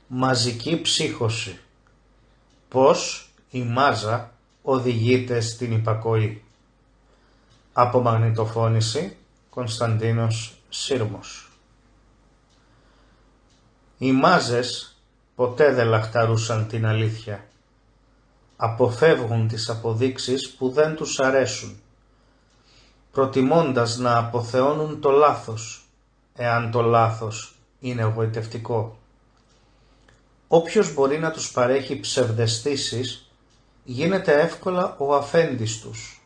Μαζική ψύχωση. Πώς η μάζα οδηγείται στην υπακοή. Απομαγνητοφώνηση Κωνσταντίνος Σύρμος. Οι μάζες ποτέ δεν λαχταρούσαν την αλήθεια. Αποφεύγουν τις αποδείξεις που δεν τους αρέσουν, προτιμώντας να αποθεώνουν το λάθος, εάν το λάθος είναι εγωιτευτικό. Όποιος μπορεί να τους παρέχει ψευδαισθήσεις, γίνεται εύκολα ο αφέντης τους.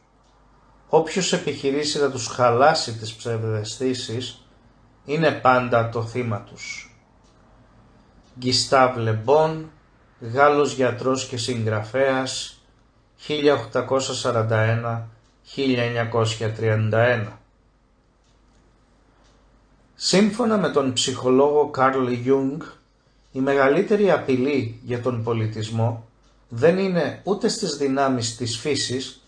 Όποιος επιχειρήσει να τους χαλάσει τις ψευδαισθήσεις, είναι πάντα το θύμα τους. Γκιστάβ Λεμπόν, Γάλλος γιατρός και συγγραφέας, 1841-1931. Σύμφωνα με τον ψυχολόγο Καρλ Ιούγκ, η μεγαλύτερη απειλή για τον πολιτισμό δεν είναι ούτε στις δυνάμεις της φύσης,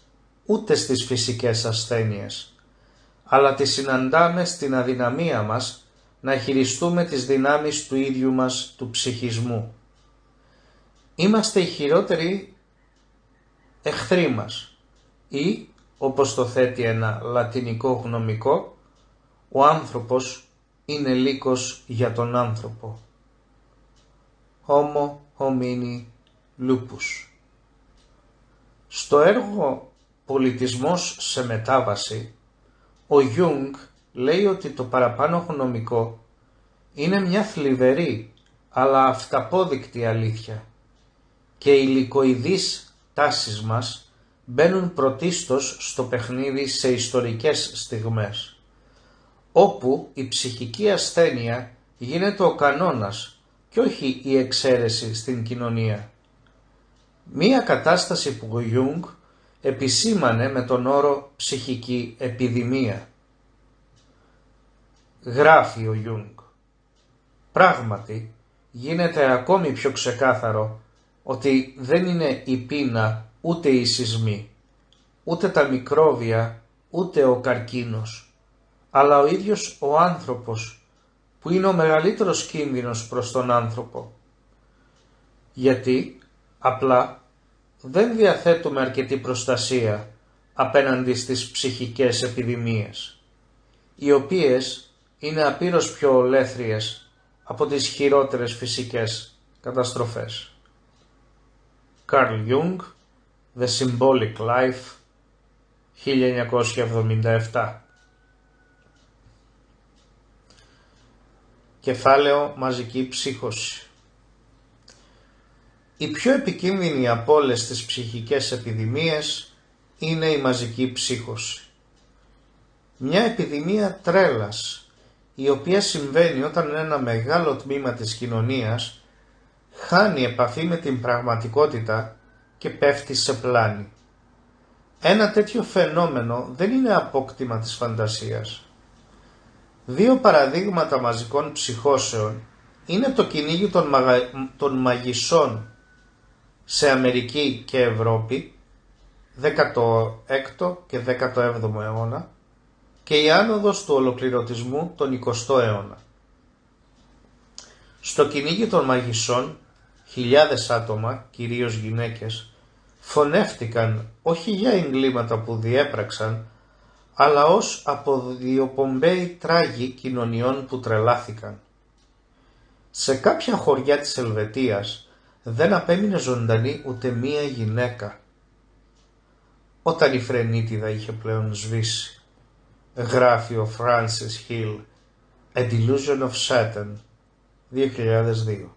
ούτε στις φυσικές ασθένειες, αλλά τη συναντάμε στην αδυναμία μας να χειριστούμε τις δυνάμεις του ίδιου μας του ψυχισμού. Είμαστε οι χειρότεροι εχθροί μας ή, όπως το θέτει ένα λατινικό γνωμικό, ο άνθρωπος είναι λύκος για τον άνθρωπο. Homo homini lupus. Στο έργο «Πολιτισμός σε μετάβαση», ο Ιούγκ λέει ότι το παραπάνω γνωμικό είναι μια θλιβερή αλλά αυταπόδεικτη αλήθεια και οι λυκοειδείς τάσεις μας μπαίνουν πρωτίστως στο παιχνίδι σε ιστορικές στιγμές, όπου η ψυχική ασθένεια γίνεται ο κανόνας και όχι η εξαίρεση στην κοινωνία. Μία κατάσταση που ο Ιούγκ επισήμανε με τον όρο ψυχική επιδημία. Γράφει ο Ιούγκ: πράγματι γίνεται ακόμη πιο ξεκάθαρο ότι δεν είναι η πείνα ούτε οι σεισμοί, ούτε τα μικρόβια, ούτε ο καρκίνος, αλλά ο ίδιος ο άνθρωπος που είναι ο μεγαλύτερος κίνδυνος προς τον άνθρωπο. Γιατί απλά δεν διαθέτουμε αρκετή προστασία απέναντι στις ψυχικές επιδημίες, οι οποίες είναι απείρως πιο ολέθριες από τις χειρότερες φυσικές καταστροφές. Καρλ Ιούγκ, The Symbolic Life, 1977. Κεφάλαιο μαζική ψύχωση. Η πιο επικίνδυνη από όλες τις ψυχικές επιδημίες είναι η μαζική ψύχωση. Μια επιδημία τρέλας, η οποία συμβαίνει όταν ένα μεγάλο τμήμα της κοινωνίας χάνει επαφή με την πραγματικότητα και πέφτει σε πλάνη. Ένα τέτοιο φαινόμενο δεν είναι απόκτημα της φαντασίας. Δύο παραδείγματα μαζικών ψυχώσεων είναι το κυνήγι των μαγισσών σε Αμερική και Ευρώπη, 16ο και 17ο αιώνα, και η άνοδος του ολοκληρωτισμού τον 20ο αιώνα. Στο κυνήγι των μαγισσών, χιλιάδες άτομα, κυρίως γυναίκες, φωνεύτηκαν όχι για εγκλήματα που διέπραξαν, αλλά ως αποδιοπομπαίοι τράγοι κοινωνιών που τρελάθηκαν. Σε κάποια χωριά της Ελβετίας δεν απέμεινε ζωντανή ούτε μία γυναίκα. Όταν η φρενίτιδα είχε πλέον σβήσει, γράφει ο Francis Hill, A Delusion of Satan, 2002.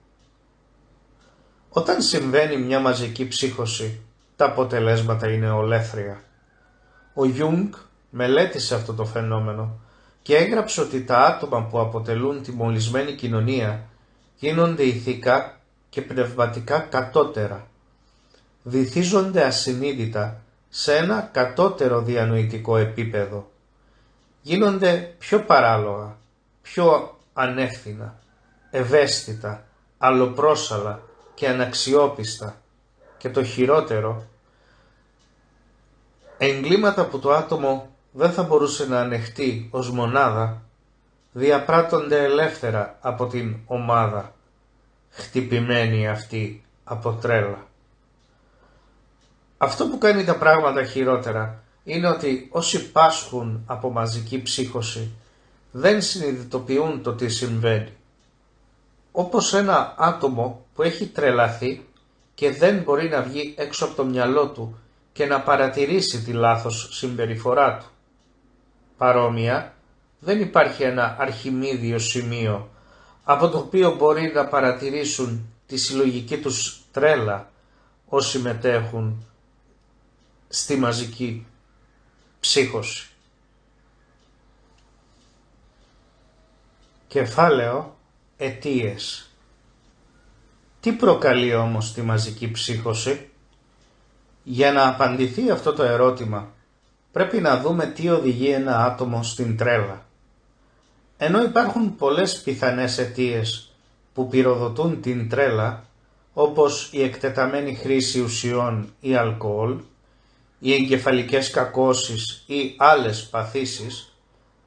Όταν συμβαίνει μια μαζική ψύχωση, τα αποτελέσματα είναι ολέθρια. Ο Ιούγκ μελέτησε αυτό το φαινόμενο και έγραψε ότι τα άτομα που αποτελούν τη μολυσμένη κοινωνία γίνονται ηθικά και πνευματικά κατώτερα. Βυθίζονται ασυνείδητα σε ένα κατώτερο διανοητικό επίπεδο. Γίνονται πιο παράλογα, πιο ανεύθυνα, ευαίσθητα, αλλοπρόσαλα και αναξιόπιστα, και το χειρότερο, εγκλήματα που το άτομο δεν θα μπορούσε να ανεχτεί ως μονάδα, διαπράττονται ελεύθερα από την ομάδα, χτυπημένοι αυτοί από τρέλα. Αυτό που κάνει τα πράγματα χειρότερα είναι ότι όσοι πάσχουν από μαζική ψύχωση δεν συνειδητοποιούν το τι συμβαίνει. Όπως ένα άτομο που έχει τρελαθεί και δεν μπορεί να βγει έξω από το μυαλό του και να παρατηρήσει τη λάθος συμπεριφορά του. Παρόμοια, δεν υπάρχει ένα αρχιμίδιο σημείο από το οποίο μπορεί να παρατηρήσουν τη συλλογική τους τρέλα όσοι μετέχουν στη μαζική ψύχωση. Κεφάλαιο αιτίες. Τι προκαλεί όμως τη μαζική ψύχωση? Για να απαντηθεί αυτό το ερώτημα πρέπει να δούμε τι οδηγεί ένα άτομο στην τρέλα. Ενώ υπάρχουν πολλές πιθανές αιτίες που πυροδοτούν την τρέλα, όπως η εκτεταμένη χρήση ουσιών ή αλκοόλ, οι εγκεφαλικές κακώσεις ή άλλες παθήσεις,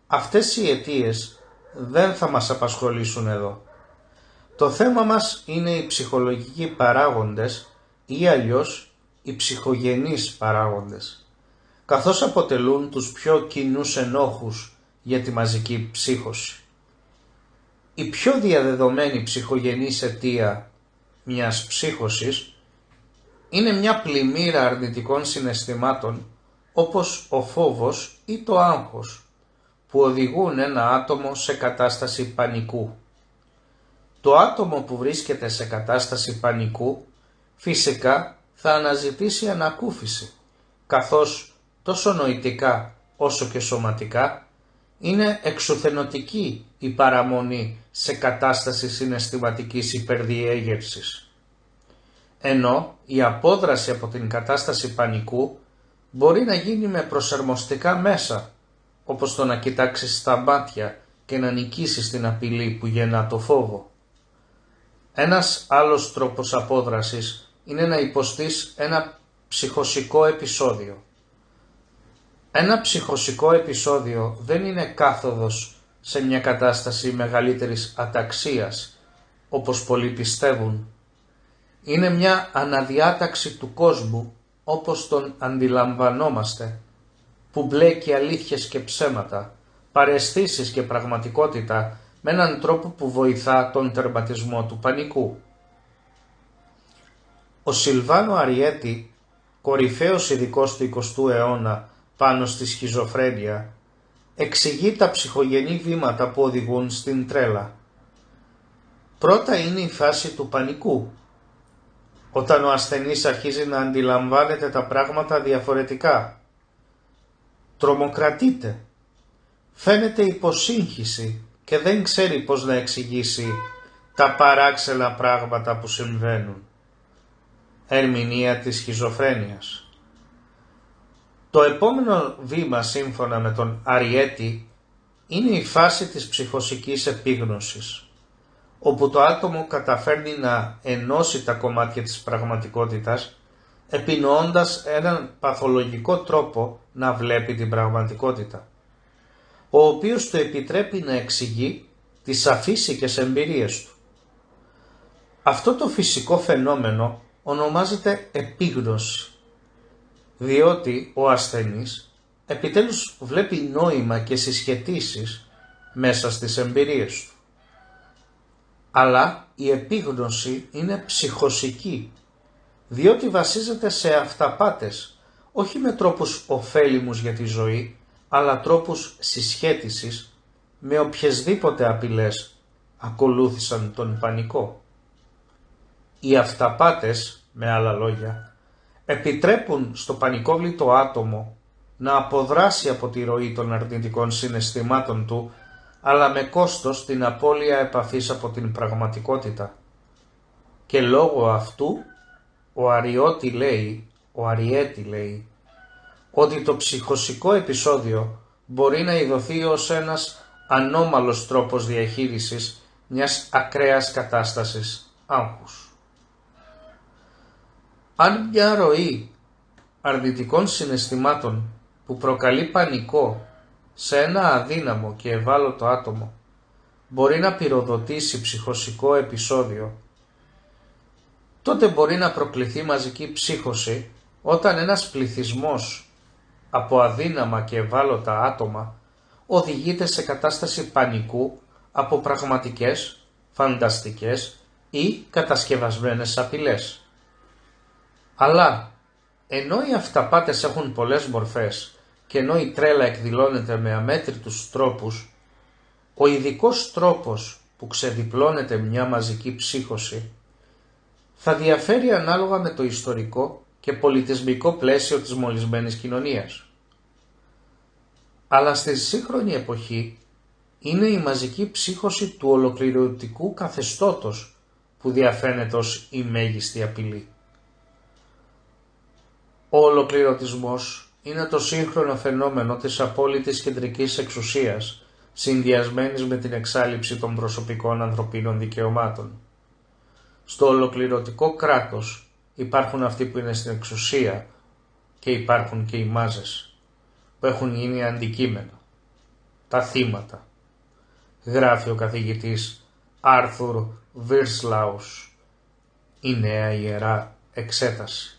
αυτές οι αιτίες δεν θα μας απασχολήσουν εδώ. Το θέμα μας είναι οι ψυχολογικοί παράγοντες ή αλλιώς οι ψυχογενείς παράγοντες, καθώς αποτελούν τους πιο κοινούς ενόχους για τη μαζική ψύχωση. Η πιο διαδεδομένη ψυχογενής αιτία μιας ψύχωσης είναι μια πλημμύρα αρνητικών συναισθημάτων όπως ο φόβος ή το άγχος που οδηγούν ένα άτομο σε κατάσταση πανικού. Το άτομο που βρίσκεται σε κατάσταση πανικού φυσικά θα αναζητήσει ανακούφιση, καθώς τόσο νοητικά όσο και σωματικά είναι εξουθενωτική η παραμονή σε κατάσταση συναισθηματικής υπερδιέγερσης. Ενώ η απόδραση από την κατάσταση πανικού μπορεί να γίνει με προσαρμοστικά μέσα, όπως το να κοιτάξεις στα μάτια και να νικήσεις την απειλή που γεννά το φόβο. Ένας άλλος τρόπος απόδρασης είναι να υποστείς ένα ψυχοσικό επεισόδιο. Ένα ψυχοσικό επεισόδιο δεν είναι κάθοδος σε μια κατάσταση μεγαλύτερης αταξίας, όπως πολλοί πιστεύουν. Είναι μια αναδιάταξη του κόσμου όπως τον αντιλαμβανόμαστε, που μπλέκει αλήθειες και ψέματα, παραισθήσεις και πραγματικότητα με έναν τρόπο που βοηθά τον τερματισμό του πανικού. Ο Σιλβάνο Αριέτη, κορυφαίος ειδικός του 20ου αιώνα πάνω στη σχιζοφρένεια, εξηγεί τα ψυχογενή βήματα που οδηγούν στην τρέλα. Πρώτα είναι η φάση του πανικού, όταν ο ασθενής αρχίζει να αντιλαμβάνεται τα πράγματα διαφορετικά. Τρομοκρατείται, φαίνεται υποσύγχυση και δεν ξέρει πώς να εξηγήσει τα παράξενα πράγματα που συμβαίνουν. Ερμηνεία της σχιζοφρένειας. Το επόμενο βήμα σύμφωνα με τον Αριέτη είναι η φάση της ψυχοσικής επίγνωσης, όπου το άτομο καταφέρνει να ενώσει τα κομμάτια της πραγματικότητας, επινοώντας έναν παθολογικό τρόπο να βλέπει την πραγματικότητα, ο οποίος του επιτρέπει να εξηγεί τις αφύσικες εμπειρίες του. Αυτό το φυσικό φαινόμενο ονομάζεται επίγνωση, διότι ο ασθενής επιτέλους βλέπει νόημα και συσχετίσεις μέσα στις εμπειρίες του. Αλλά η επίγνωση είναι ψυχοσική, διότι βασίζεται σε αυταπάτες, όχι με τρόπους ωφέλιμους για τη ζωή, αλλά τρόπους συσχέτισης με οποιασδήποτε απειλές ακολούθησαν τον πανικό. Οι αυταπάτες, με άλλα λόγια, επιτρέπουν στο πανικόβλητο άτομο να αποδράσει από τη ροή των αρνητικών συναισθημάτων του, αλλά με κόστος την απώλεια επαφής από την πραγματικότητα. Και λόγω αυτού ο Αριέτη λέει ότι το ψυχοσικό επεισόδιο μπορεί να ειδωθεί ως ένας ανώμαλος τρόπος διαχείρισης μιας ακραίας κατάστασης άγχους. Αν μια ροή αρνητικών συναισθημάτων που προκαλεί πανικό σε ένα αδύναμο και ευάλωτο άτομο μπορεί να πυροδοτήσει ψυχοσικό επεισόδιο, τότε μπορεί να προκληθεί μαζική ψύχωση όταν ένας πληθυσμός από αδύναμα και ευάλωτα άτομα οδηγείται σε κατάσταση πανικού από πραγματικές, φανταστικές ή κατασκευασμένες απειλές. Αλλά ενώ οι αυταπάτες έχουν πολλές μορφές και ενώ η τρέλα εκδηλώνεται με αμέτρητους τρόπους, ο ειδικός τρόπος που ξεδιπλώνεται μια μαζική ψύχωση θα διαφέρει ανάλογα με το ιστορικό και πολιτισμικό πλαίσιο της μολυσμένης κοινωνίας. Αλλά στη σύγχρονη εποχή είναι η μαζική ψύχωση του ολοκληρωτικού καθεστώτος που διαφαίνεται ως η μέγιστη απειλή. Ο ολοκληρωτισμός είναι το σύγχρονο φαινόμενο της απόλυτης κεντρικής εξουσίας, συνδυασμένης με την εξάλειψη των προσωπικών ανθρωπίνων δικαιωμάτων. Στο ολοκληρωτικό κράτος υπάρχουν αυτοί που είναι στην εξουσία και υπάρχουν και οι μάζες που έχουν γίνει αντικείμενο, τα θύματα, γράφει ο καθηγητής Άρθουρ Βίρσλαους, η νέα ιερά εξέταση.